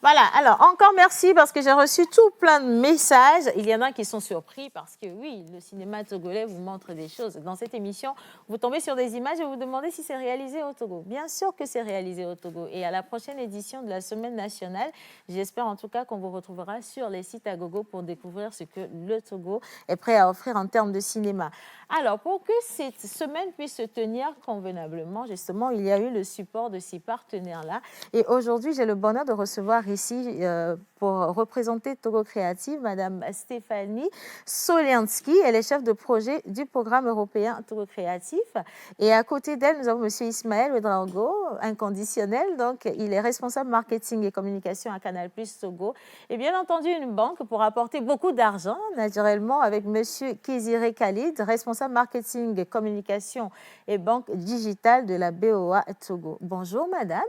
Voilà, alors encore merci parce que j'ai reçu tout plein de messages. Il y en a qui sont surpris parce que oui, le cinéma togolais vous montre des choses. Dans cette émission, vous tombez sur des images et vous vous demandez si c'est réalisé au Togo. Bien sûr que c'est réalisé au Togo. Et à la prochaine édition de la Semaine nationale, j'espère en tout cas qu'on vous retrouvera sur les sites Agogo pour découvrir ce que le Togo est prêt à offrir en termes de cinéma. Alors, pour que cette semaine puisse se tenir convenablement, justement, il y a eu le support de ces partenaires-là. Et aujourd'hui, j'ai le bonheur de recevoir ici, pour représenter Togo Créative, Madame Stéphanie Soliansky. Elle est chef de projet du programme européen Togo Créatif. Et à côté d'elle, nous avons Monsieur Ismaël Ouedraogo, inconditionnel. Donc, il est responsable marketing et communication à Canal+ Togo. Et bien entendu, une banque pour apporter beaucoup d'argent, naturellement, avec Monsieur Kéziré Khalid, responsable marketing et communication et banque digitale de la BOA Togo. Bonjour, madame.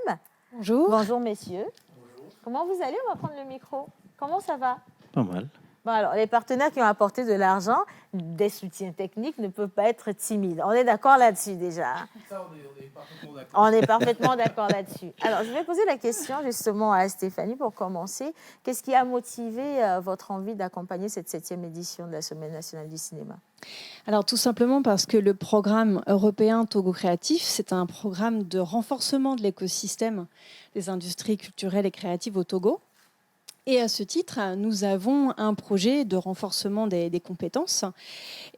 Bonjour. Bonjour, messieurs. Bonjour. Comment vous allez? On va prendre le micro. Comment ça va? Pas mal. Bon, alors, les partenaires qui ont apporté de l'argent, des soutiens techniques, ne peuvent pas être timides. On est d'accord là-dessus déjà. Ça, on est parfaitement d'accord. On est parfaitement d'accord là-dessus. Alors, je vais poser la question justement à Stéphanie pour commencer. Qu'est-ce qui a motivé votre envie d'accompagner cette 7e édition de la Semaine nationale du cinéma? Alors tout simplement parce que le programme européen Togo Créatif, c'est un programme de renforcement de l'écosystème des industries culturelles et créatives au Togo. Et à ce titre, nous avons un projet de renforcement des compétences.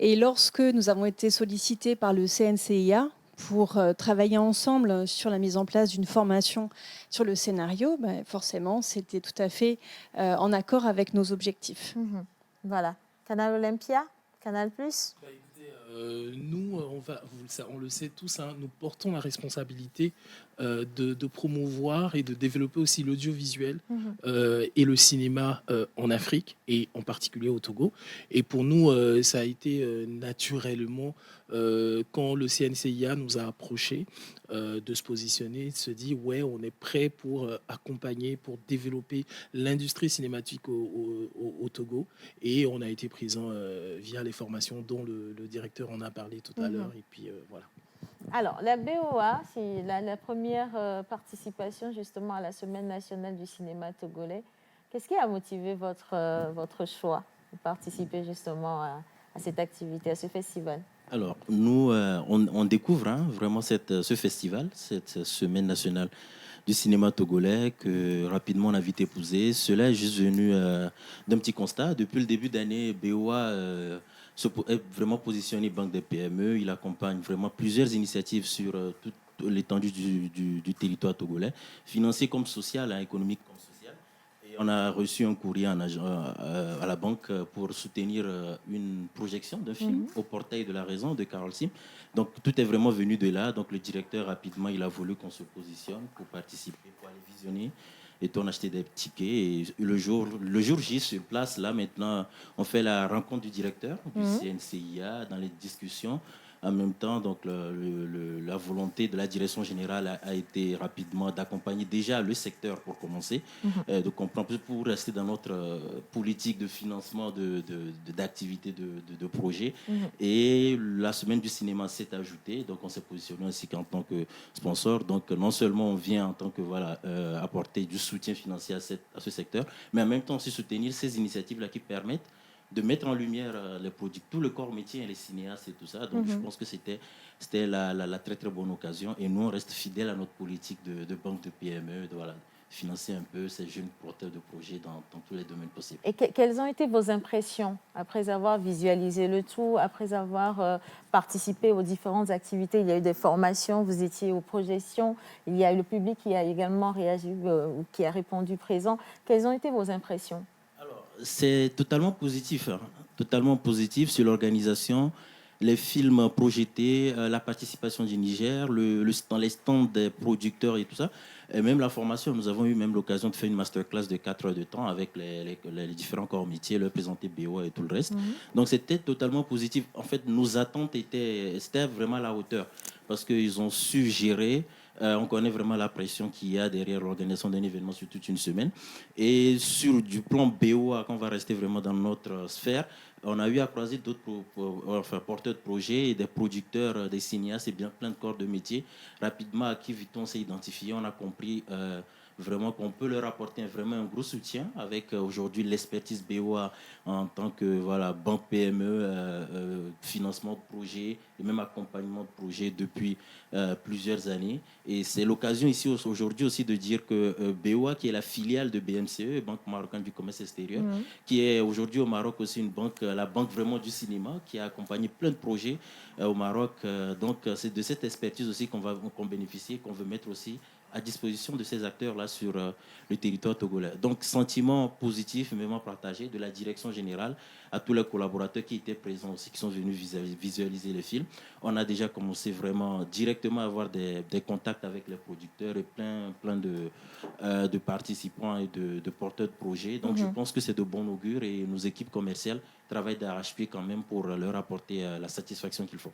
Et lorsque nous avons été sollicités par le CNCIA pour travailler ensemble sur la mise en place d'une formation sur le scénario, forcément, c'était tout à fait en accord avec nos objectifs. Voilà. Canal Olympia, Canal+. Écoutez, nous, on le sait tous, hein, nous portons la responsabilité de promouvoir et de développer aussi l'audiovisuel et le cinéma en Afrique et en particulier au Togo. Et pour nous, ça a été naturellement quand le CNCIA nous a approchés de se positionner, de se dire ouais, on est prêt pour accompagner, pour développer l'industrie cinématique au Togo. Et on a été présent via les formations dont le directeur en a parlé tout à l'heure. Et puis voilà. Alors, la BOA, c'est la première participation justement à la Semaine nationale du cinéma togolais. Qu'est-ce qui a motivé votre choix de participer justement à cette activité, à ce festival? Alors, nous, on découvre vraiment ce festival, cette Semaine nationale du cinéma togolais que rapidement on a vite épousé. Cela est juste venu d'un petit constat. Depuis le début d'année, BOA est vraiment positionné banque des PME. Il accompagne vraiment plusieurs initiatives sur toute l'étendue du territoire togolais, financier comme social, économique comme social. Et on a reçu un courrier à la banque pour soutenir une projection d'un film au portail de la raison de Carole Sim. Donc tout est vraiment venu de là. Donc le directeur rapidement il a voulu qu'on se positionne pour participer, pour aller visionner. Et on a acheté des tickets. Et le jour J sur place, là maintenant, on fait la rencontre du directeur du CNCIA dans les discussions. En même temps, donc, la volonté de la direction générale a été rapidement d'accompagner déjà le secteur pour commencer, de comprendre, pour rester dans notre politique de financement d'activités, de projets. Et la semaine du cinéma s'est ajoutée, donc on s'est positionné ainsi qu'en tant que sponsor. Donc non seulement on vient en tant que apporter du soutien financier à ce secteur, mais en même temps aussi soutenir ces initiatives-là qui permettent de mettre en lumière les produits, tout le corps métier, les cinéastes et tout ça. Donc, je pense que c'était la très, très bonne occasion. Et nous, on reste fidèles à notre politique de banque de PME, de financer un peu ces jeunes porteurs de projets dans tous les domaines possibles. Et quelles ont été vos impressions après avoir visualisé le tout, après avoir participé aux différentes activités? Il y a eu des formations, vous étiez aux projections, il y a eu le public qui a également réagi, qui a répondu présent. Quelles ont été vos impressions? C'est totalement positif sur l'organisation, les films projetés, la participation du Niger, dans les stands des producteurs et tout ça, et même la formation. Nous avons eu même l'occasion de faire une masterclass de 4 heures de temps avec les différents corps métiers, leur présenter BOA et tout le reste. Donc c'était totalement positif. En fait, nos attentes c'était vraiment à la hauteur parce qu'ils ont su gérer. On connaît vraiment la pression qu'il y a derrière l'organisation d'un événement sur toute une semaine. Et sur du plan BOA, quand on va rester vraiment dans notre sphère, on a eu à croiser d'autres porteurs de projets et des producteurs, des cinéastes et bien plein de corps de métier. Rapidement, à qui vite on s'est identifié, on a compris vraiment qu'on peut leur apporter vraiment un gros soutien avec aujourd'hui l'expertise BOA en tant que banque PME, financement de projets et même accompagnement de projets depuis plusieurs années. Et c'est l'occasion ici aujourd'hui aussi de dire que BOA, qui est la filiale de BMCE, Banque marocaine du commerce extérieur, qui est aujourd'hui au Maroc aussi une banque, la banque vraiment du cinéma, qui a accompagné plein de projets au Maroc. Donc c'est de cette expertise aussi qu'on bénéficie, qu'on veut mettre aussi à disposition de ces acteurs-là sur le territoire togolais. Donc, sentiment positif, vraiment partagé de la direction générale à tous les collaborateurs qui étaient présents aussi, qui sont venus visualiser le film. On a déjà commencé vraiment directement à avoir des contacts avec les producteurs et plein de participants et de porteurs de projets. Donc, je pense que c'est de bon augure et nos équipes commerciales travaillent d'arrache-pied quand même pour leur apporter la satisfaction qu'il faut.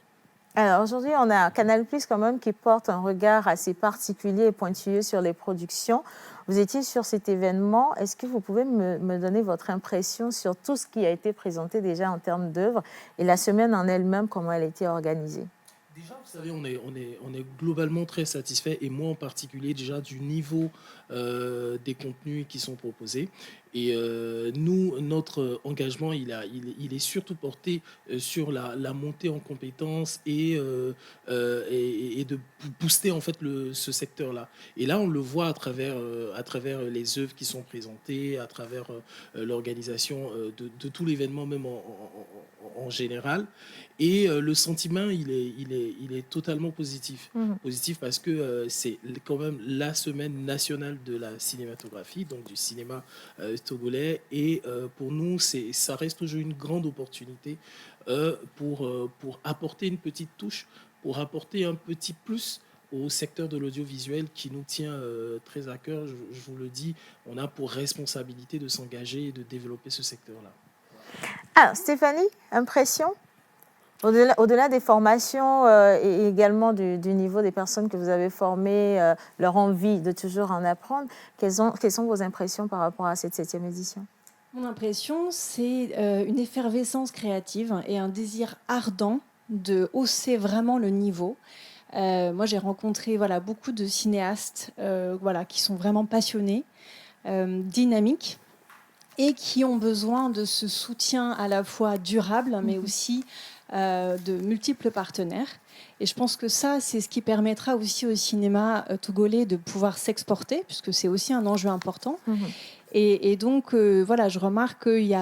Alors aujourd'hui, on a Canal+ quand même qui porte un regard assez particulier et pointilleux sur les productions. Vous étiez sur cet événement. Est-ce que vous pouvez me donner votre impression sur tout ce qui a été présenté déjà en termes d'œuvres et la semaine en elle-même, comment elle a été organisée? Déjà, vous savez, on est globalement très satisfait, et moi en particulier, déjà du niveau des contenus qui sont proposés. Et nous, notre engagement, il est surtout porté sur la montée en compétences et de booster en fait ce secteur-là. Et là, on le voit à travers les œuvres qui sont présentées, à travers l'organisation de tout l'événement, même en général. Et le sentiment, il est totalement positif. Positif parce que c'est quand même la semaine nationale de la cinématographie, donc du cinéma togolais. Et pour nous, ça reste toujours une grande opportunité pour apporter une petite touche, pour apporter un petit plus au secteur de l'audiovisuel qui nous tient très à cœur. Je vous le dis, on a pour responsabilité de s'engager et de développer ce secteur-là. Alors, Stéphanie, impression? Au-delà des formations et également du niveau des personnes que vous avez formées, leur envie de toujours en apprendre, quelles sont vos impressions par rapport à cette 7e édition? Mon impression, c'est une effervescence créative et un désir ardent de hausser vraiment le niveau. Moi, j'ai rencontré beaucoup de cinéastes qui sont vraiment passionnés, dynamiques, et qui ont besoin de ce soutien à la fois durable, mais aussi de multiples partenaires. Et je pense que ça, c'est ce qui permettra aussi au cinéma togolais de pouvoir s'exporter, puisque c'est aussi un enjeu important. Et donc, je remarque qu'il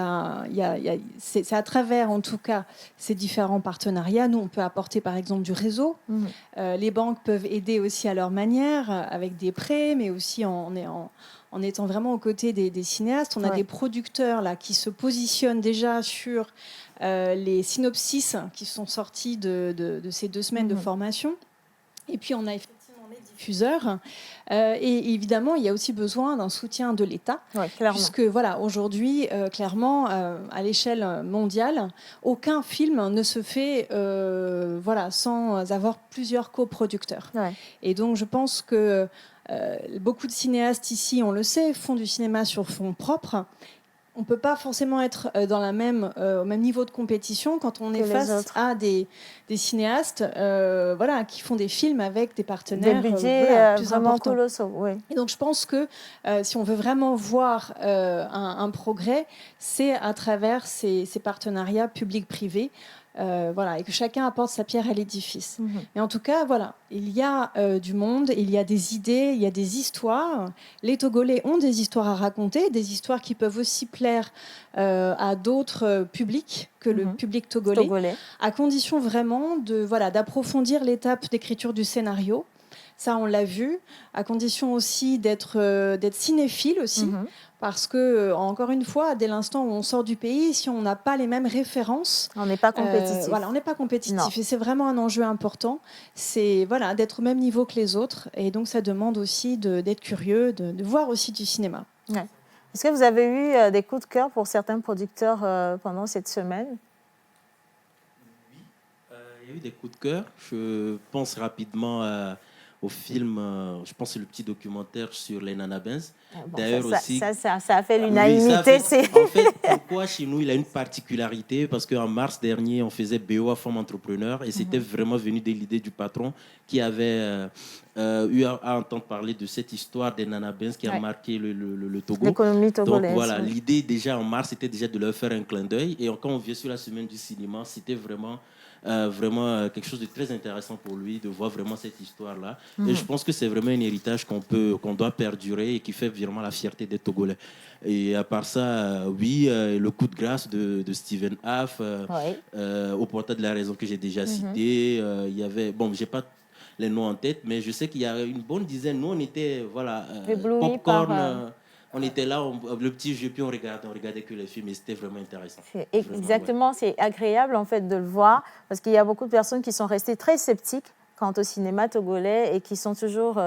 c'est à travers, en tout cas, ces différents partenariats, nous, on peut apporter, par exemple, du réseau. Les banques peuvent aider aussi à leur manière, avec des prêts, mais aussi en étant vraiment aux côtés des cinéastes. On a des producteurs là, qui se positionnent déjà sur les synopsis qui sont sortis de ces 2 semaines de formation. Et puis, on a effectivement les diffuseurs. Et évidemment, il y a aussi besoin d'un soutien de l'État. Puisque, aujourd'hui, clairement, à l'échelle mondiale, aucun film ne se fait sans avoir plusieurs coproducteurs. Et donc, je pense que beaucoup de cinéastes ici, on le sait, font du cinéma sur fonds propres. On ne peut pas forcément être au même niveau de compétition quand on est face à des cinéastes qui font des films avec des partenaires des budgets plus vraiment importants. colossaux. Oui. Et donc je pense que si on veut vraiment voir un progrès, c'est à travers ces partenariats publics-privés. Et que chacun apporte sa pierre à l'édifice. Mais en tout cas, il y a du monde, il y a des idées, il y a des histoires. Les Togolais ont des histoires à raconter, des histoires qui peuvent aussi plaire à d'autres publics que le public togolais, à condition vraiment d'approfondir l'étape d'écriture du scénario. Ça, on l'a vu, à condition aussi d'être cinéphile aussi. Parce que, encore une fois, dès l'instant où on sort du pays, si on n'a pas les mêmes références... On n'est pas compétitif. On n'est pas compétitif. Non. Et c'est vraiment un enjeu important. C'est d'être au même niveau que les autres. Et donc, ça demande aussi d'être curieux, de voir aussi du cinéma. Ouais. Est-ce que vous avez eu des coups de cœur pour certains producteurs pendant cette semaine? Oui, il y a eu des coups de cœur. Je pense rapidement... au film, je pense que c'est le petit documentaire sur les Nanabins. D'ailleurs aussi, ça a fait l'unanimité. En fait, pourquoi chez nous, il a une particularité? Parce qu'en mars dernier, on faisait BOA Femmes Entrepreneurs et c'était vraiment venu de l'idée du patron qui avait eu à entendre parler de cette histoire des Nana Benz qui a marqué le Togo. L'économie togolaise. Donc voilà, l'idée déjà en mars, c'était déjà de leur faire un clin d'œil. Et quand on vient sur la semaine du cinéma, c'était vraiment quelque chose de très intéressant pour lui de voir vraiment cette histoire-là. Et je pense que c'est vraiment un héritage qu'on doit perdurer et qui fait vraiment la fierté des Togolais. Et à part ça, le coup de grâce de Steven Haff, au portail de la raison que j'ai déjà cité, il y avait, bon, j'ai pas les noms en tête, mais je sais qu'il y a une bonne dizaine. Nous, on était, popcorn. On était là, le petit jeu, puis on regardait que les films et c'était vraiment intéressant. Exactement, c'est agréable en fait de le voir parce qu'il y a beaucoup de personnes qui sont restées très sceptiques quant au cinéma togolais et qui sont toujours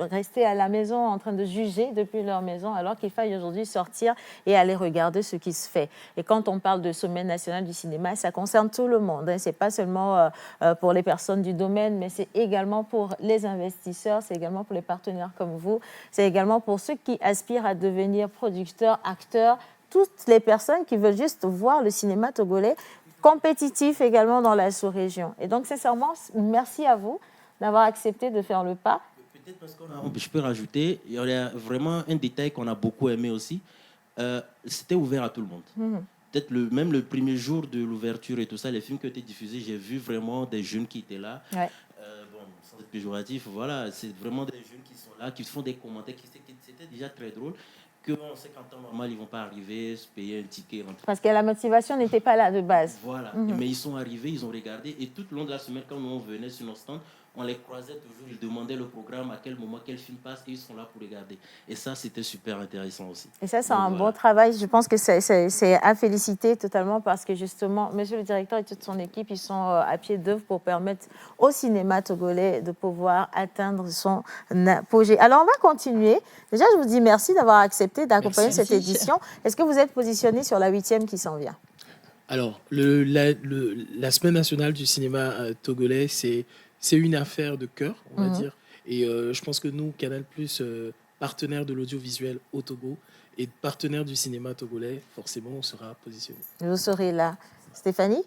restés à la maison en train de juger depuis leur maison alors qu'il faille aujourd'hui sortir et aller regarder ce qui se fait. Et quand on parle de sommet national du cinéma, ça concerne tout le monde. Ce n'est pas seulement pour les personnes du domaine, mais c'est également pour les investisseurs, c'est également pour les partenaires comme vous, c'est également pour ceux qui aspirent à devenir producteurs, acteurs, toutes les personnes qui veulent juste voir le cinéma togolais compétitif également dans la sous-région. Et donc, sincèrement, merci à vous d'avoir accepté de faire le pas. Peut-être parce je peux rajouter, il y a vraiment un détail qu'on a beaucoup aimé aussi. C'était ouvert à tout le monde. Peut-être même le premier jour de l'ouverture et tout ça, les films qui ont été diffusés, j'ai vu vraiment des jeunes qui étaient là. Sans être péjoratif, voilà, c'est vraiment des jeunes qui sont là, qui font des commentaires, c'était déjà très drôle. On sait qu'en temps normal, ils ne vont pas arriver, se payer un ticket. Rentrer. Parce que la motivation n'était pas là de base. Voilà, mais ils sont arrivés, ils ont regardé. Et tout le long de la semaine, quand nous on venait sur nos stands, on les croisait toujours, ils demandaient le programme, à quel moment, quel film passe, et ils sont là pour regarder. Et ça, c'était super intéressant aussi. Et ça, c'est un bon travail. Je pense que c'est à féliciter totalement parce que justement, monsieur le directeur et toute son équipe, ils sont à pied d'œuvre pour permettre au cinéma togolais de pouvoir atteindre son apogée. Alors, on va continuer. Déjà, je vous dis merci d'avoir accepté d'accompagner cette édition. Est-ce que vous êtes positionné sur la 8e qui s'en vient? Alors, la Semaine nationale du cinéma togolais, c'est une affaire de cœur, on va dire. Et je pense que nous, Canal+, partenaire de l'audiovisuel au Togo et partenaire du cinéma togolais, forcément, on sera positionné. Vous serez là. Stéphanie?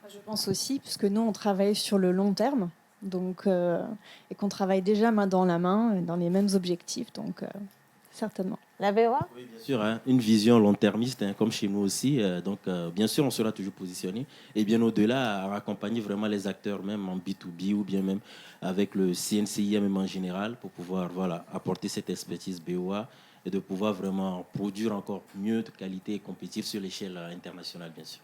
Je pense aussi, puisque nous, on travaille sur le long terme, donc, et qu'on travaille déjà main dans la main, dans les mêmes objectifs, donc certainement. La VOA? Oui, bien sûr, hein, une vision long-termiste, hein, comme chez nous aussi. Donc, bien sûr, on sera toujours positionné. Et bien au-delà, à accompagner vraiment les acteurs, même en B2B ou bien même avec le CNCIM en général, pour pouvoir apporter cette expertise BOA et de pouvoir vraiment produire encore mieux de qualité et compétitive sur l'échelle internationale, bien sûr.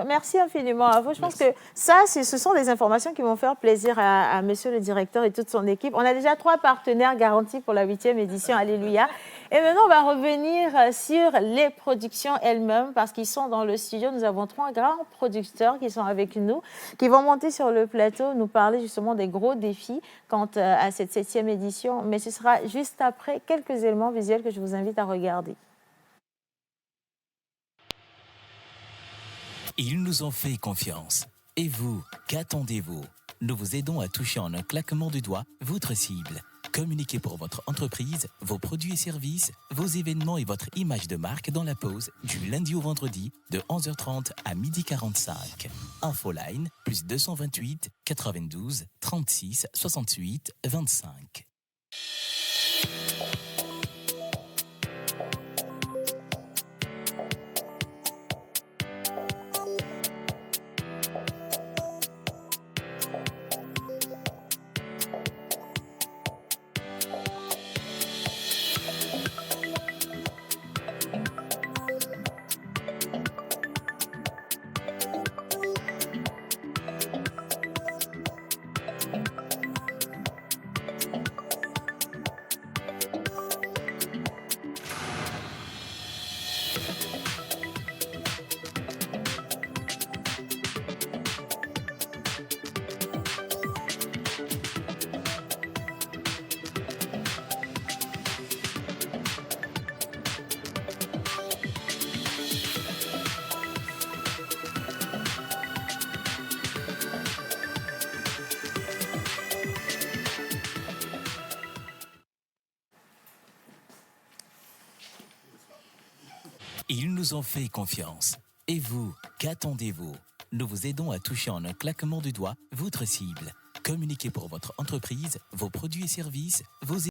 Merci infiniment à vous. Je pense que ça, ce sont des informations qui vont faire plaisir à monsieur le directeur et toute son équipe. On a déjà 3 partenaires garantis pour la 8e édition. Alléluia. Et maintenant, on va revenir sur les productions elles-mêmes parce qu'ils sont dans le studio. Nous avons 3 grands producteurs qui sont avec nous, qui vont monter sur le plateau, nous parler justement des gros défis quant à cette 7e édition. Mais ce sera juste après quelques éléments visuels que je vous invite à regarder. Ils nous ont fait confiance. Et vous, qu'attendez-vous? Nous vous aidons à toucher en un claquement de doigts votre cible. Communiquez pour votre entreprise, vos produits et services, vos événements et votre image de marque dans la pause du lundi au vendredi de 11h30 à 12h45. Infoline plus 228 92 36 68 25. Ils nous ont fait confiance. Et vous, qu'attendez-vous? Nous vous aidons à toucher en un claquement de doigts votre cible. Communiquez pour votre entreprise, vos produits et services, vos